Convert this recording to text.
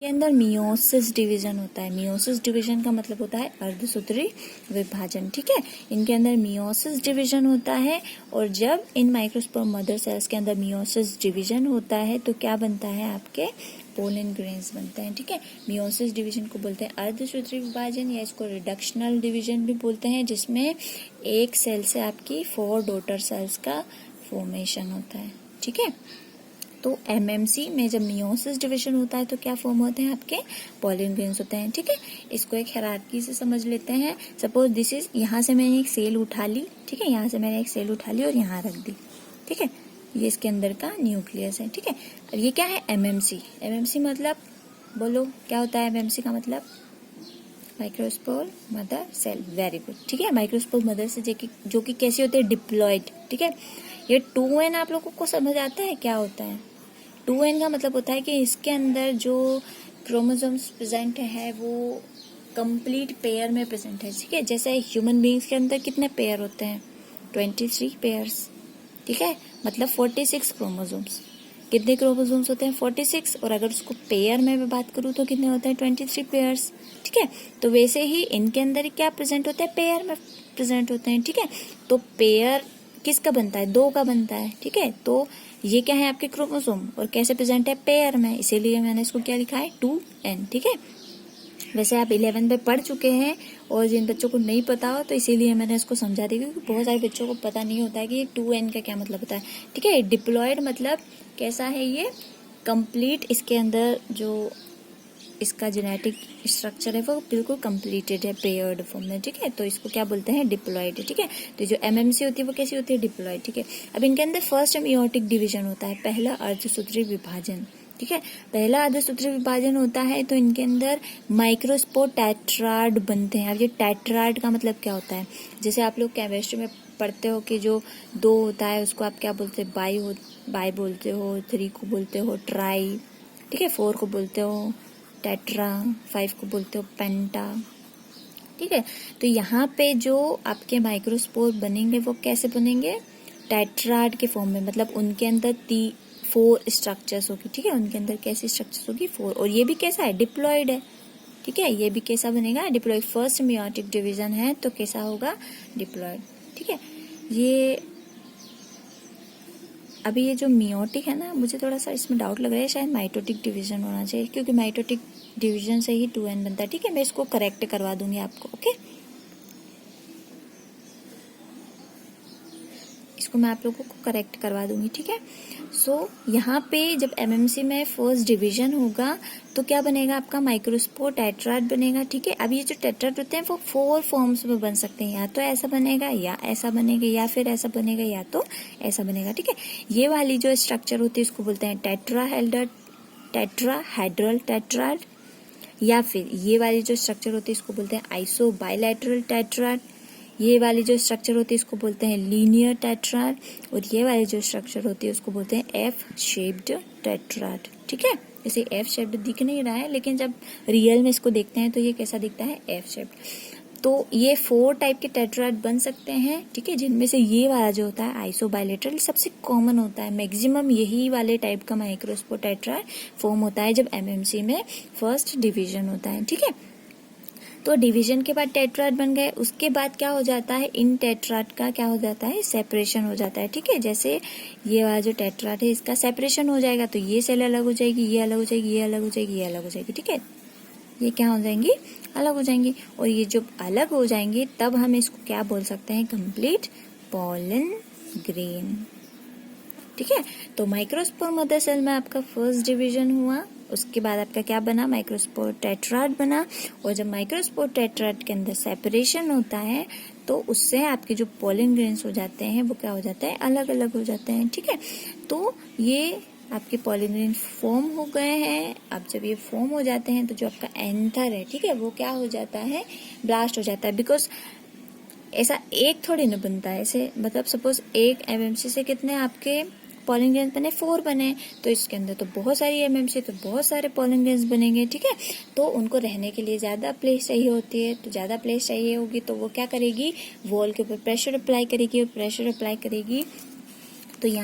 के अंदर meiosis division होता है। मियोसिस डिवीजन का मतलब होता है अर्धसूत्री विभाजन। ठीक है, इनके अंदर मियोसिस डिवीजन होता है और जब इन माइक्रोस्पोर्म मदर सेल्स के अंदर मियोसिस डिवीजन होता है तो क्या बनता है, आपके पोलन ग्रेन्स बनते हैं। ठीक है, मियोसिस डिवीजन को बोलते हैं अर्धसूत्री विभाजन या इसको रिडक्शनल डिवीजन भी बोलते हैं, जिसमें एक सेल से आपकी 4 डॉटर सेल्स का फॉर्मेशन होता है। ठीक है, तो एमएमसी में जब मियोसिस डिवीजन होता है तो क्या फॉर्म होते हैं, आपके पोलन ग्रेन्स होते हैं। ठीक है, इसको एक हायरार्की से समझ लेते हैं। सपोज दिस इज, यहाँ से मैंने एक सेल उठा ली। ठीक है, यहाँ से मैंने एक सेल उठा ली और यहाँ रख दी। ठीक है, ये इसके अंदर का न्यूक्लियस है। ठीक है, अब ये क्या है, एमएमसी। एमएमसी मतलब बोलो क्या होता है, एमएमसी का मतलब microspore mother cell. Very good. ठीक है, माइक्रोस्पोर मदर से जो कि कैसी होती है, डिप्लॉयड। ठीक है, ये 2n आप लोगों को समझ आता है क्या होता है। 2n का मतलब होता है कि इसके अंदर जो क्रोमोसोम्स प्रेजेंट है वो कंप्लीट पेयर में प्रेजेंट है। ठीक है, जैसे ह्यूमन बीइंग्स के अंदर कितने पेयर होते हैं, 23 पेयर्स। ठीक है, मतलब 46 क्रोमोसोम्स। कितने क्रोमोसोम्स होते हैं, 46। और अगर उसको पेयर में मैं बात करूँ तो कितने होते हैं, 23 पेयर्स। ठीक है, तो वैसे ही इनके अंदर क्या प्रेजेंट होते हैं, पेयर में प्रेजेंट होते हैं। ठीक है, तो पेयर किसका बनता है, 2 का बनता है। ठीक है, तो ये क्या है, आपके क्रोमोसोम, और कैसे प्रेजेंट है, पेयर में, इसीलिए मैंने इसको क्या लिखा है, 2n। ठीक है, वैसे आप 11 में पढ़ चुके हैं और जिन बच्चों को नहीं पता हो तो इसीलिए मैंने इसको समझा दी, क्योंकि बहुत सारे बच्चों को पता नहीं होता है कि 2n का क्या मतलब होता है। ठीक है, डिप्लॉयड मतलब कैसा है, ये कंप्लीट, इसके अंदर जो इसका जेनेटिक स्ट्रक्चर है वो बिल्कुल कंप्लीटेड है पेयर्ड फॉर्म में। ठीक है, तो इसको क्या बोलते हैं, डिप्लॉयड। ठीक है, तो जो एमएमसी होती है वो कैसी होती है, डिप्लॉयड। ठीक है, अब इनके अंदर फर्स्ट मियोटिक डिवीजन होता है, पहला अर्धसूत्री विभाजन। ठीक है, पहला अर्धसूत्री विभाजन होता है तो इनके अंदर माइक्रोस्पोर टेट्राड बनते हैं। अब ये टेट्राड का मतलब क्या होता है, जैसे आप लोग केमिस्ट्री में पढ़ते हो कि जो 2 होता है उसको आप क्या बोलते हैं, बाई बोलते हो, 3 को बोलते हो ट्राई। ठीक है, 4 को बोलते हो टेट्रा, 5 को बोलते हो पेंटा। ठीक है, तो यहाँ पे जो आपके माइक्रोस्पोर बनेंगे वो कैसे बनेंगे, टेट्राड के फॉर्म में, मतलब उनके अंदर 4 स्ट्रक्चर्स होगी। ठीक है, उनके अंदर कैसी स्ट्रक्चर्स होगी, 4, और ये भी कैसा है, डिप्लॉयड है। ठीक है, ये भी कैसा बनेगा, डिप्लॉयड। फर्स्ट मियोटिक डिवीजन है तो कैसा होगा, डिप्लॉयड। ठीक है, ये अभी ये जो मियोटिक है ना, मुझे थोड़ा सा इसमें डाउट लग रहा है, शायद माइटोटिक डिवीजन होना चाहिए, क्योंकि माइटोटिक डिवीजन से ही 2n बनता है। ठीक है, मैं इसको करेक्ट करवा दूंगी आपको। ओके, इसको मैं आप लोगों को करेक्ट करवा दूंगी। ठीक है, सो यहाँ पे जब एमएमसी में फर्स्ट डिवीजन होगा तो क्या बनेगा, आपका माइक्रोस्पोर टेट्राड बनेगा। ठीक है, अब ये जो टेट्राड होते हैं वो 4 फॉर्म्स में बन सकते हैं, या तो ऐसा बनेगा, या ऐसा बनेगा, या फिर ऐसा बनेगा, या तो ऐसा बनेगा। ठीक है, ये वाली जो स्ट्रक्चर होती है इसको बोलते हैं टेट्राहेड्रल टेट्राड, या फिर ये वाली जो स्ट्रक्चर होती है इसको बोलते हैं आइसो बाइलैटरल टेट्राड। ये वाली जो स्ट्रक्चर होती है इसको बोलते हैं लीनियर टेट्राड, और ये वाली जो स्ट्रक्चर होती है उसको बोलते हैं एफ शेप्ड टेट्राड। ठीक है, जैसे एफ शेप्ड दिख नहीं रहा है, लेकिन जब रियल में इसको देखते हैं तो ये कैसा दिखता है, एफ शेप्ड। तो ये 4 टाइप के टेट्राड बन सकते हैं। ठीक है, जिनमें से ये वाला जो होता है आइसोबाइलेटरल सबसे कॉमन होता है, मैक्सिमम यही वाले टाइप का माइक्रोस्पोर टेट्राड फॉर्म होता है जब एमएमसी में फर्स्ट डिवीजन होता है। ठीक है, तो डिवीजन के बाद टेट्राड बन गए, उसके बाद क्या हो जाता है, इन टेट्राड का क्या हो जाता है, सेपरेशन हो जाता है। ठीक है, जैसे ये वाला जो टेट्राड है इसका सेपरेशन हो जाएगा तो ये सेल अलग हो जाएगी, ये अलग हो जाएगी, ये अलग हो जाएगी, ये अलग हो जाएगी। ठीक है, ये क्या हो जाएंगी, अलग हो जाएंगी, और ये जब अलग हो जाएंगे तब हम इसको क्या बोल सकते हैं, कंप्लीट पोलन ग्रेन। ठीक है, तो माइक्रोस्पोर मदर सेल में आपका फर्स्ट डिवीजन हुआ, उसके बाद आपका क्या बना, माइक्रोस्पोर टेट्राड बना, और जब माइक्रोस्पोर टेट्राड के अंदर सेपरेशन होता है तो उससे आपके जो पोलन ग्रेन्स हो जाते हैं वो क्या हो जाता है, अलग अलग हो जाते हैं। ठीक है, तो ये आपके पोलन ग्रेन फॉर्म हो गए हैं। अब जब ये फॉर्म हो जाते हैं तो जो आपका एंथर है, ठीक है, वो क्या हो जाता है, ब्लास्ट हो जाता है। बिकॉज ऐसा एक थोड़ी ना बनता है, ऐसे मतलब सपोज एक एमएमसी से कितने आपके पोलन ग्रेन्स बने, 4 बने, तो इसके अंदर तो बहुत सारी एमएमसी, तो बहुत सारे पोलन ग्रेन्स बनेंगे। ठीक है, तो उनको रहने के लिए ज्यादा प्लेस चाहिए होती है, तो ज्यादा प्लेस चाहिए होगी तो वो क्या करेगी, वॉल के ऊपर प्रेशर अप्लाई करेगी, और प्रेशर अप्लाई करेगी